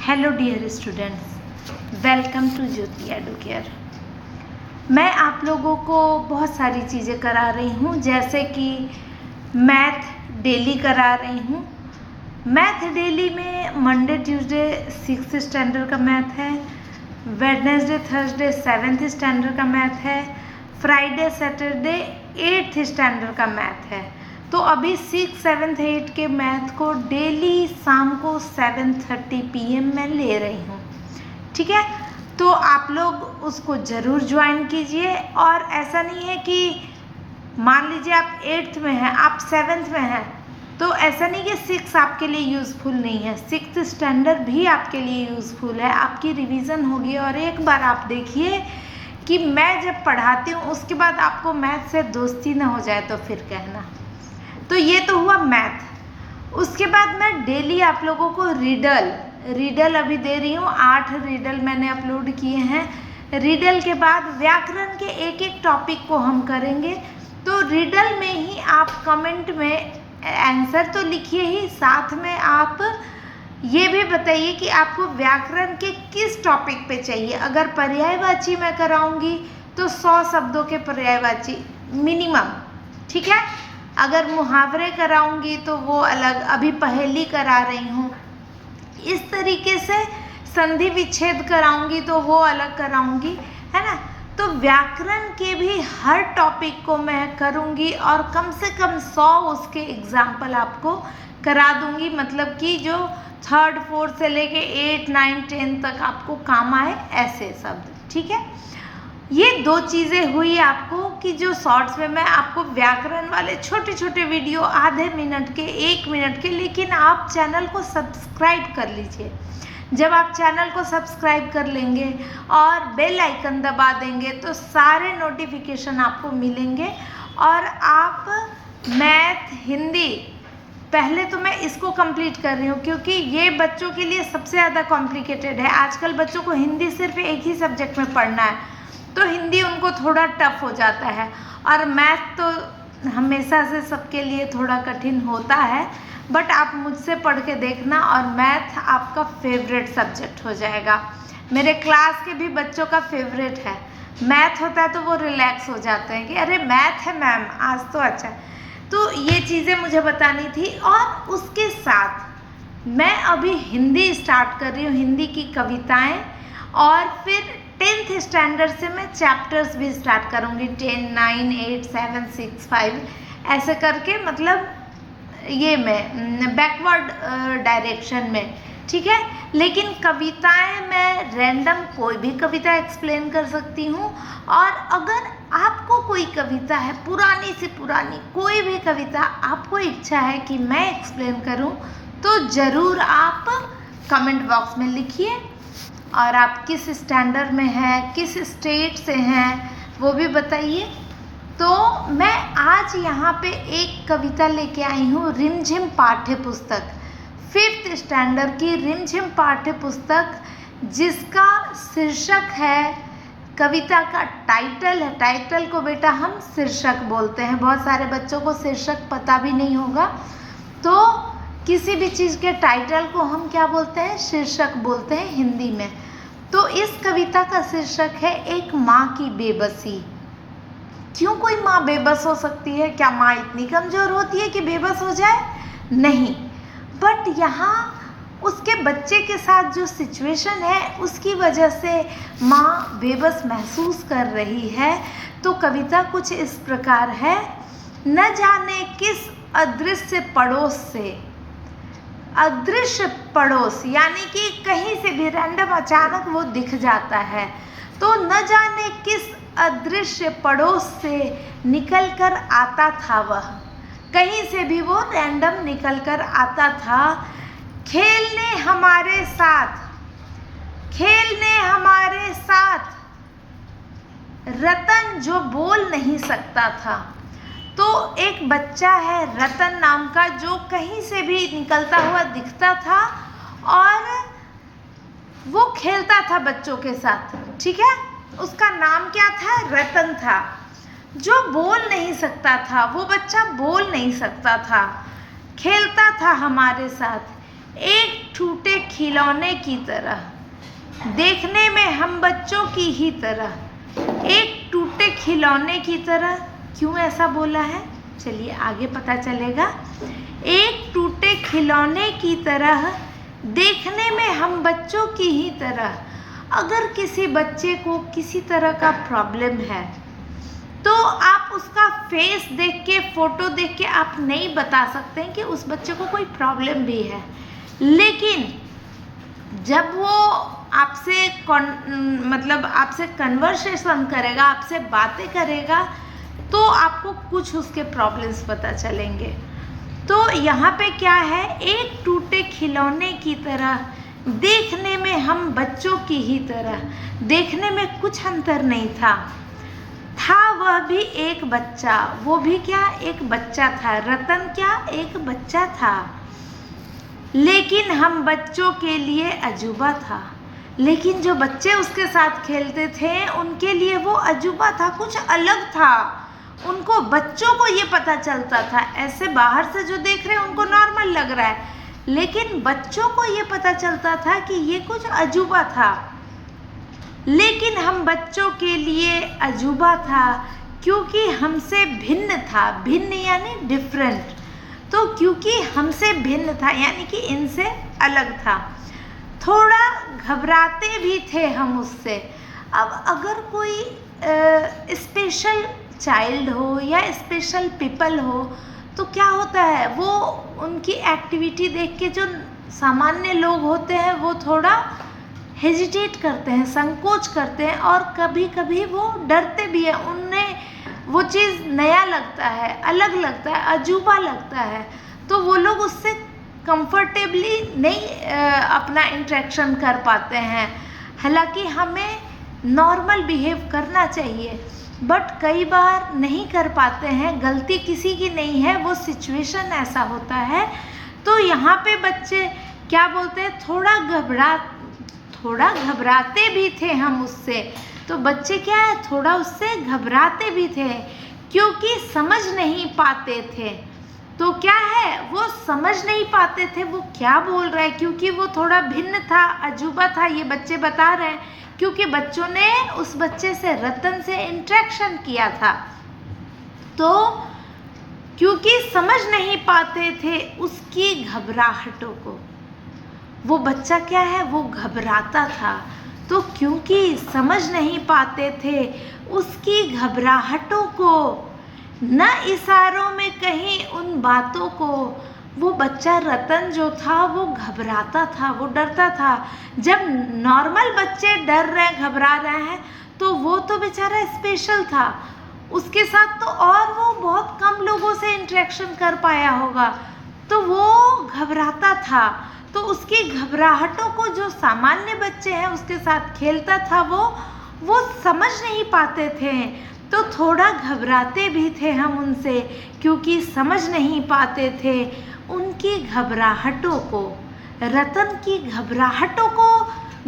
Hello dear students, welcome to Jyoti Educare. मैं आप लोगों को बहुत सारी चीज़ें करा रही हूँ, जैसे कि मैथ डेली करा रही हूँ। मैथ डेली में मंडे ट्यूसडे 6th स्टैंडर्ड का मैथ है, वेडनेसडे थर्सडे 7th स्टैंडर्ड का मैथ है, फ्राइडे सैटरडे 8th स्टैंडर्ड का मैथ है। तो अभी 6, 7, 8 के मैथ को डेली शाम को 7:30 PM में ले रही हूँ, ठीक है। तो आप लोग उसको ज़रूर ज्वाइन कीजिए। और ऐसा नहीं है कि मान लीजिए आप 8th में हैं, आप 7th में हैं, तो ऐसा नहीं कि 6 आपके लिए यूज़फुल नहीं है। 6th स्टैंडर्ड भी आपके लिए यूज़फुल है, आपकी रिवीजन होगी। और एक बार आप देखिए कि मैं जब पढ़ाती हूँ उसके बाद आपको मैथ से दोस्ती ना हो जाए तो फिर कहना। तो ये तो हुआ मैथ। उसके बाद मैं डेली आप लोगों को रीडल अभी दे रही हूँ। 8 रीडल मैंने अपलोड किए हैं। रीडल के बाद व्याकरण के एक एक टॉपिक को हम करेंगे। तो रीडल में ही आप कमेंट में आंसर तो लिखिए ही, साथ में आप ये भी बताइए कि आपको व्याकरण के किस टॉपिक पे चाहिए। अगर पर्यायवाची मैं कराऊंगी तो 100 शब्दों के पर्यायवाची मिनिमम, ठीक है। अगर मुहावरे कराऊंगी तो वो अलग, अभी पहेली करा रही हूँ। इस तरीके से संधि विच्छेद कराऊंगी तो वो अलग कराऊंगी, है ना। तो व्याकरण के भी हर टॉपिक को मैं करूंगी और कम से कम 100 उसके एग्जाम्पल आपको करा दूंगी। मतलब कि जो 3rd 4th से लेके 8, 9, 10 तक आपको काम आए ऐसे शब्द, ठीक है। ये 2 चीज़ें हुई आपको कि जो शॉर्ट्स में मैं आपको व्याकरण वाले छोटे छोटे वीडियो आधे मिनट के, 1 मिनट के, लेकिन आप चैनल को सब्सक्राइब कर लीजिए। जब आप चैनल को सब्सक्राइब कर लेंगे और बेल आइकन दबा देंगे तो सारे नोटिफिकेशन आपको मिलेंगे। और आप मैथ, हिंदी, पहले तो मैं इसको कंप्लीट कर रही हूँ क्योंकि ये बच्चों के लिए सबसे ज़्यादा कॉम्प्लिकेटेड है। आजकल बच्चों को हिंदी सिर्फ एक ही सब्जेक्ट में पढ़ना है, तो हिंदी उनको थोड़ा टफ हो जाता है। और मैथ तो हमेशा से सबके लिए थोड़ा कठिन होता है, बट आप मुझसे पढ़ के देखना और मैथ आपका फेवरेट सब्जेक्ट हो जाएगा। मेरे क्लास के भी बच्चों का फेवरेट है। मैथ होता है तो वो रिलैक्स हो जाते हैं कि अरे मैथ है मैम, आज तो अच्छा है। तो ये चीज़ें मुझे बतानी थी। और उसके साथ मैं अभी हिंदी स्टार्ट कर रही हूँ, हिंदी की कविताएं। और फिर 10th स्टैंडर्ड से मैं चैप्टर्स भी स्टार्ट करूँगी। 10, 9, 8, 7, 6, 5 ऐसे करके, मतलब ये में बैकवर्ड डायरेक्शन में, ठीक है। लेकिन कविताएं मैं रैंडम कोई भी कविता एक्सप्लेन कर सकती हूँ। और अगर आपको कोई कविता है, पुरानी से पुरानी कोई भी कविता आपको इच्छा है कि मैं एक्सप्लेन करूँ, तो ज़रूर आप कमेंट बॉक्स में लिखिए। और आप किस स्टैंडर्ड में हैं, किस स्टेट से हैं, वो भी बताइए। तो मैं आज यहाँ पे एक कविता लेके आई हूँ, रिमझिम पाठ्य पुस्तक, 5th स्टैंडर्ड की रिमझिम पाठ्य पुस्तक, जिसका शीर्षक है, कविता का टाइटल है। टाइटल को बेटा हम शीर्षक बोलते हैं। बहुत सारे बच्चों को शीर्षक पता भी नहीं होगा। तो किसी भी चीज़ के टाइटल को हम क्या बोलते हैं? शीर्षक बोलते हैं हिंदी में। तो इस कविता का शीर्षक है एक माँ की बेबसी। क्यों कोई माँ बेबस हो सकती है? क्या माँ इतनी कमज़ोर होती है कि बेबस हो जाए? नहीं, बट यहाँ उसके बच्चे के साथ जो सिचुएशन है उसकी वजह से माँ बेबस महसूस कर रही है। तो कविता कुछ इस प्रकार है। न जाने किस अदृश्य पड़ोस से, अदृश्य पड़ोस यानी कि कहीं से भी रैंडम अचानक वो दिख जाता है। तो न जाने किस अदृश्य पड़ोस से निकल कर आता था वह, कहीं से भी वो रैंडम निकल कर आता था। खेलने हमारे साथ, खेलने हमारे साथ, रतन जो बोल नहीं सकता था। तो एक बच्चा है रतन नाम का, जो कहीं से भी निकलता हुआ दिखता था और वो खेलता था बच्चों के साथ, ठीक है। उसका नाम क्या था? रतन था। जो बोल नहीं सकता था, वो बच्चा बोल नहीं सकता था, खेलता था हमारे साथ। एक टूटे खिलौने की तरह, देखने में हम बच्चों की ही तरह, एक टूटे खिलौने की तरह। क्यों ऐसा बोला है, चलिए आगे पता चलेगा। एक टूटे खिलौने की तरह, देखने में हम बच्चों की ही तरह। अगर किसी बच्चे को किसी तरह का प्रॉब्लम है तो आप उसका फेस देख के, फोटो देख के आप नहीं बता सकते हैं कि उस बच्चे को कोई प्रॉब्लम भी है, लेकिन जब वो आपसे आपसे कन्वर्सेशन करेगा, आपसे बातें करेगा, तो आपको कुछ उसके प्रॉब्लम्स पता चलेंगे। तो यहाँ पे क्या है, एक टूटे खिलौने की तरह, देखने में हम बच्चों की ही तरह। देखने में कुछ अंतर नहीं था वह भी एक बच्चा। वो भी क्या, एक बच्चा था। रतन क्या, एक बच्चा था, लेकिन हम बच्चों के लिए अजूबा था। लेकिन जो बच्चे उसके साथ खेलते थे उनके लिए वो अजूबा था, कुछ अलग था। उनको, बच्चों को ये पता चलता था, ऐसे बाहर से जो देख रहे हैं उनको नॉर्मल लग रहा है, लेकिन बच्चों को ये पता चलता था कि ये कुछ अजूबा था। लेकिन हम बच्चों के लिए अजूबा था क्योंकि हमसे भिन्न था। भिन्न यानी डिफरेंट। तो क्योंकि हमसे भिन्न था यानी कि इनसे अलग था। थोड़ा घबराते भी थे हम उससे। अब अगर कोई स्पेशल चाइल्ड हो या स्पेशल पीपल हो तो क्या होता है, वो उनकी एक्टिविटी देख के जो सामान्य लोग होते हैं वो थोड़ा हेजिटेट करते हैं, संकोच करते हैं, और कभी कभी वो डरते भी हैं। उन्हें वो चीज़ नया लगता है, अलग लगता है, अजूबा लगता है, तो वो लोग उससे कंफर्टेबली नहीं अपना इंटरेक्शन कर पाते हैं। हालांकि हमें नॉर्मल बिहेव करना चाहिए, बट कई बार नहीं कर पाते हैं। गलती किसी की नहीं है, वो सिचुएशन ऐसा होता है। तो यहाँ पे बच्चे क्या बोलते हैं, थोड़ा घबराते भी थे हम उससे। तो बच्चे क्या है, थोड़ा उससे घबराते भी थे क्योंकि समझ नहीं पाते थे। तो क्या है, वो समझ नहीं पाते थे वो क्या बोल रहा है, क्योंकि वो थोड़ा भिन्न था, अजूबा था, ये बच्चे बता रहे हैं, क्योंकि बच्चों ने उस बच्चे से, रतन से इंटरेक्शन किया था। तो क्योंकि समझ नहीं पाते थे उसकी घबराहटों को, वो बच्चा क्या है, वो घबराता था। तो क्योंकि समझ नहीं पाते थे उसकी घबराहटों को, न इशारों में कहीं उन बातों को, वो बच्चा रतन जो था वो घबराता था, वो डरता था। जब नॉर्मल बच्चे डर रहे हैं, घबरा रहे हैं, तो वो तो बेचारा स्पेशल था, उसके साथ तो और वो बहुत कम लोगों से इंटरेक्शन कर पाया होगा, तो वो घबराता था। तो उसकी घबराहटों को जो सामान्य बच्चे हैं उसके साथ खेलता था, वो समझ नहीं पाते थे। तो थोड़ा घबराते भी थे हम उनसे क्योंकि समझ नहीं पाते थे उनकी घबराहटों को। रतन की घबराहटों को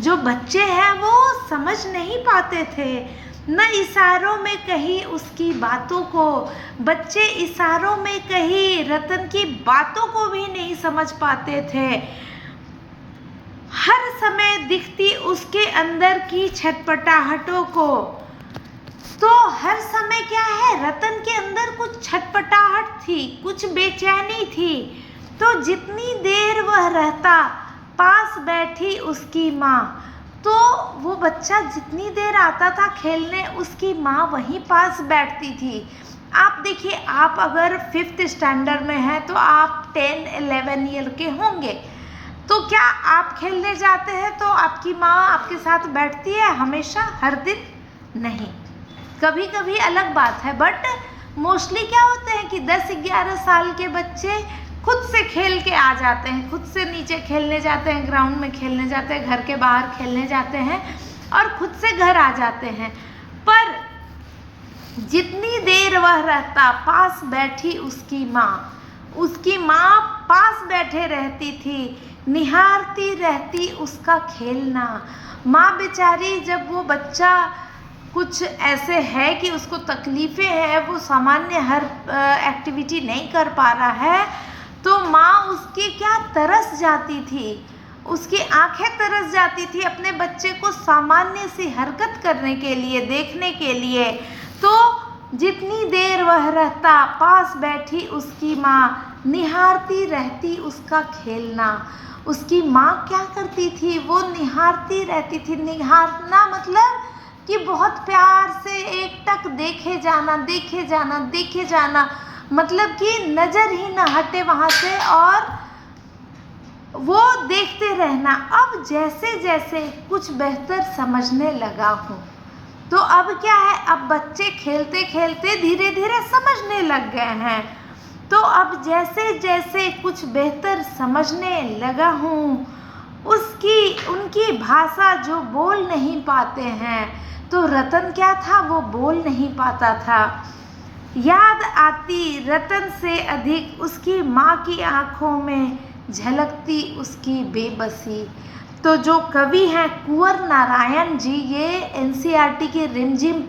जो बच्चे हैं वो समझ नहीं पाते थे, न इशारों में कही उसकी बातों को। बच्चे इशारों में कही रतन की बातों को भी नहीं समझ पाते थे। हर समय दिखती उसके अंदर की छटपटाहटों को। तो हर समय क्या है, रतन के अंदर कुछ छटपटाहट थी, कुछ बेचैनी थी। तो जितनी देर वह रहता, पास बैठी उसकी माँ, तो वो बच्चा जितनी देर आता था खेलने, उसकी माँ वहीं पास बैठती थी। आप देखिए, आप अगर 5th स्टैंडर्ड में हैं तो आप 10-11 ईयर के होंगे। तो क्या आप खेलने जाते हैं तो आपकी माँ आपके साथ बैठती है हमेशा, हर दिन? नहीं, कभी कभी अलग बात है, बट मोस्टली क्या होते हैं कि 10-11 साल के बच्चे खुद से खेल के आ जाते हैं, खुद से नीचे खेलने जाते हैं, ग्राउंड में खेलने जाते हैं, घर के बाहर खेलने जाते हैं और खुद से घर आ जाते हैं। पर जितनी देर वह रहता, पास बैठी उसकी माँ पास बैठे रहती थी, निहारती रहती उसका खेलना। माँ बेचारी, जब वो बच्चा कुछ ऐसे है कि उसको तकलीफ़ें हैं, वो सामान्य हर एक्टिविटी नहीं कर पा रहा है, तो माँ उसकी क्या तरस जाती थी, उसकी आंखें तरस जाती थी अपने बच्चे को सामान्य सी हरकत करने के लिए, देखने के लिए। तो जितनी देर वह रहता, पास बैठी उसकी माँ निहारती रहती उसका खेलना। उसकी माँ क्या करती थी, वो निहारती रहती थी। निहारना मतलब कि बहुत प्यार से एकटक देखे जाना, देखे जाना, देखे जाना, मतलब कि नज़र ही न हटे वहाँ से और वो देखते रहना। अब जैसे जैसे कुछ बेहतर समझने लगा हूँ, तो अब क्या है, अब बच्चे खेलते खेलते धीरे धीरे समझने लग गए हैं। तो अब जैसे जैसे कुछ बेहतर समझने लगा हूँ, उनकी भाषा जो बोल नहीं पाते हैं, तो रतन क्या था, वो बोल नहीं पाता था। याद आती रतन से अधिक उसकी माँ की आँखों में झलकती उसकी बेबसी। तो जो कवि हैं कुंवर नारायण जी, ये NCERT की रिमझिम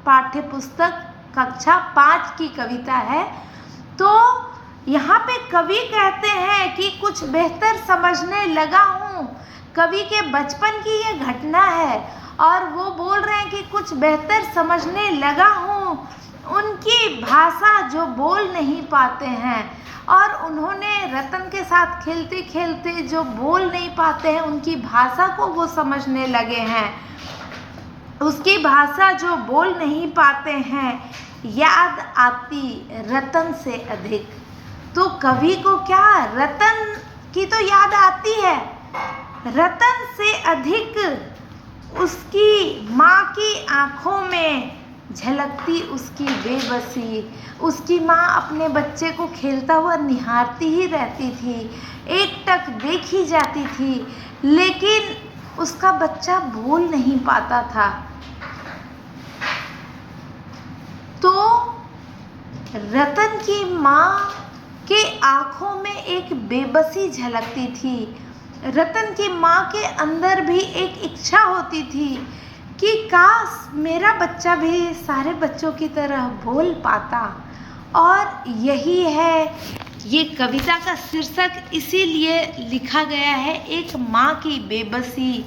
पाठ्य पुस्तक कक्षा 5 की कविता है। तो यहाँ पे कवि कहते हैं कि कुछ बेहतर समझने लगा हूँ। कवि के बचपन की ये घटना है और वो बोल रहे हैं कि कुछ बेहतर समझने लगा हूँ। उनकी भाषा जो बोल नहीं पाते हैं, और उन्होंने रतन के साथ खेलते खेलते जो बोल नहीं पाते हैं, उनकी भाषा को वो समझने लगे हैं। उसकी भाषा जो बोल नहीं पाते हैं, याद आती रतन से अधिक। तो कवि को क्या, रतन की तो याद आती है, रतन से अधिक उसकी माँ की आँखों में झलकती उसकी बेबसी। उसकी माँ अपने बच्चे को खेलता हुआ निहारती ही रहती थी, एकटक देखी जाती थी, लेकिन उसका बच्चा बोल नहीं पाता था। तो रतन की माँ के आँखों में एक बेबसी झलकती थी। रतन की माँ के अंदर भी एक इच्छा होती थी कि काश मेरा बच्चा भी सारे बच्चों की तरह बोल पाता। और यही है, ये कविता का शीर्षक इसीलिए लिखा गया है, एक माँ की बेबसी।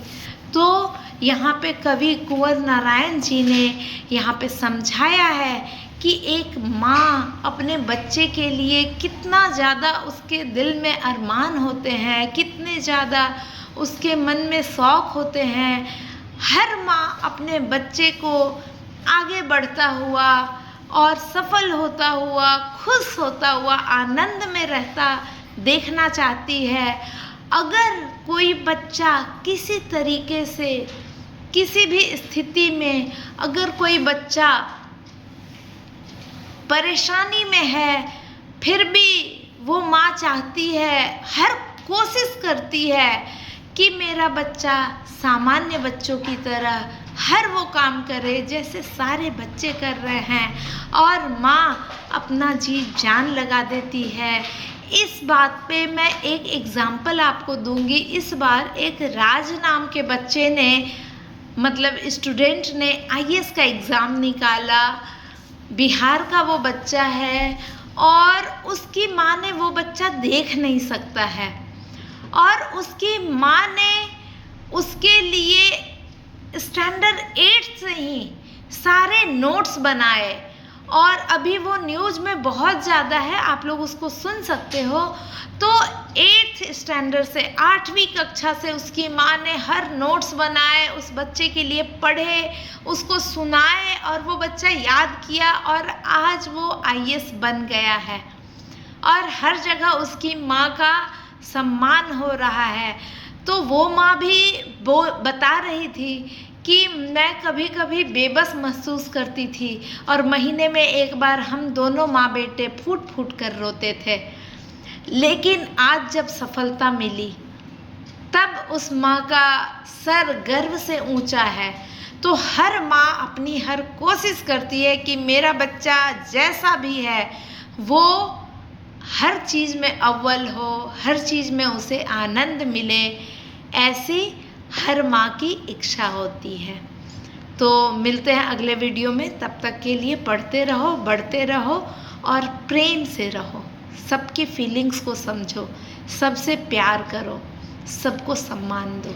तो यहाँ पे कवि कुंवर नारायण जी ने यहाँ पे समझाया है कि एक माँ अपने बच्चे के लिए कितना ज़्यादा उसके दिल में अरमान होते हैं, कितने ज़्यादा उसके मन में शौक़ होते हैं। हर माँ अपने बच्चे को आगे बढ़ता हुआ और सफल होता हुआ, खुश होता हुआ, आनंद में रहता देखना चाहती है। अगर कोई बच्चा किसी तरीके से, किसी भी स्थिति में, अगर कोई बच्चा परेशानी में है, फिर भी वो माँ चाहती है, हर कोशिश करती है कि मेरा बच्चा सामान्य बच्चों की तरह हर वो काम करे जैसे सारे बच्चे कर रहे हैं, और माँ अपना जी जान लगा देती है। इस बात पे मैं एक एग्जाम्पल आपको दूंगी। इस बार एक राज नाम के बच्चे ने, मतलब स्टूडेंट ने IAS का एग्ज़ाम निकाला। बिहार का वो बच्चा है और उसकी माँ ने, वो बच्चा देख नहीं सकता है, और उसकी माँ ने उसके लिए स्टैंडर्ड 8 से ही सारे नोट्स बनाए, और अभी वो न्यूज़ में बहुत ज़्यादा है, आप लोग उसको सुन सकते हो। तो 8th स्टैंडर्ड से 8वीं कक्षा से उसकी माँ ने हर नोट्स बनाए, उस बच्चे के लिए पढ़े, उसको सुनाए, और वो बच्चा याद किया, और आज वो IAS बन गया है, और हर जगह उसकी माँ का सम्मान हो रहा है। तो वो माँ भी वो बता रही थी कि मैं कभी कभी बेबस महसूस करती थी, और महीने में एक बार हम दोनों माँ बेटे फूट फूट कर रोते थे, लेकिन आज जब सफलता मिली तब उस माँ का सर गर्व से ऊंचा है। तो हर माँ अपनी हर कोशिश करती है कि मेरा बच्चा जैसा भी है वो हर चीज़ में अव्वल हो, हर चीज़ में उसे आनंद मिले, ऐसी हर माँ की इच्छा होती है। तो मिलते हैं अगले वीडियो में, तब तक के लिए पढ़ते रहो, बढ़ते रहो और प्रेम से रहो। सबकी फीलिंग्स को समझो, सबसे प्यार करो, सबको सम्मान दो।